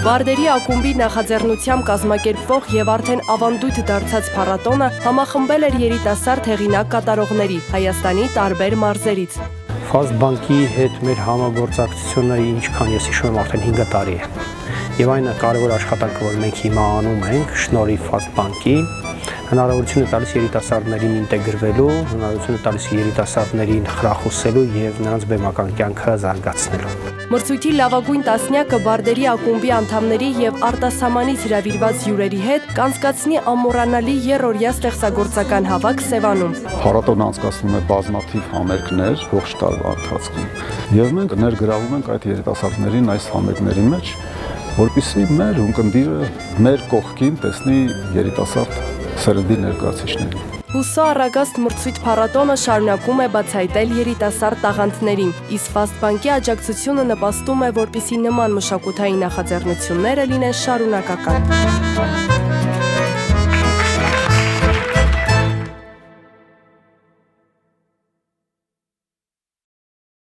Բարդերի ակումբի նախաձեռնությամբ կազմակերպվող եւ արդեն ավանդույթ դարձած փառատոնը համախմբել էր երիտասարդ հեղինակ կատարողների Հայաստանի տարբեր մարզերից։ Fast Bank-ի հետ մեր համագործակցությունը ինչքան ես հիշում եմ արդեն 5 տարի է։ Եվ այն կարևոր աշխատանքը, որ մենք հիմա անում ենք, շնորհիվ Fast Bank-ի, հնարավորություն է տալիս երիտասարդներին ինտեգրվելու, հնարավորություն է տալիս երիտասարդներին խրախուսելու եւ նրանց բեմական կյանքը զարգացնելու։ Մրցույթի լավագույն տասնյակը Բարդերի ակումբի անդամների եւ արտասահմանից հրավիրված հյուրերի հետ կանցկացնի ամոռանալի երրորդյա ստեղծագործական հավաք Սևանում։ Փառատոնը անցկացնում է բազմաթիվ համերգներ ողջ տարվա ընթացքում։ Եվ մենք ներգրավում ենք այդ երիտասարդներին այս համերգների մեջ, որպեսզի մեր ունկնդիրը մեր կողքին տեսնի երիտասարդ սերնդի ներկայացուցիչներին։ Հուսո առագաստ մրցույթ փառատոնը շարունակում է բացահայտել երիտասարդ տաղանդներին, իսկ Fast Bank-ի աջակցությունը նպաստում է, որպեսզի նման մշակութային նախաձեռնությունները լինեն շարունակական։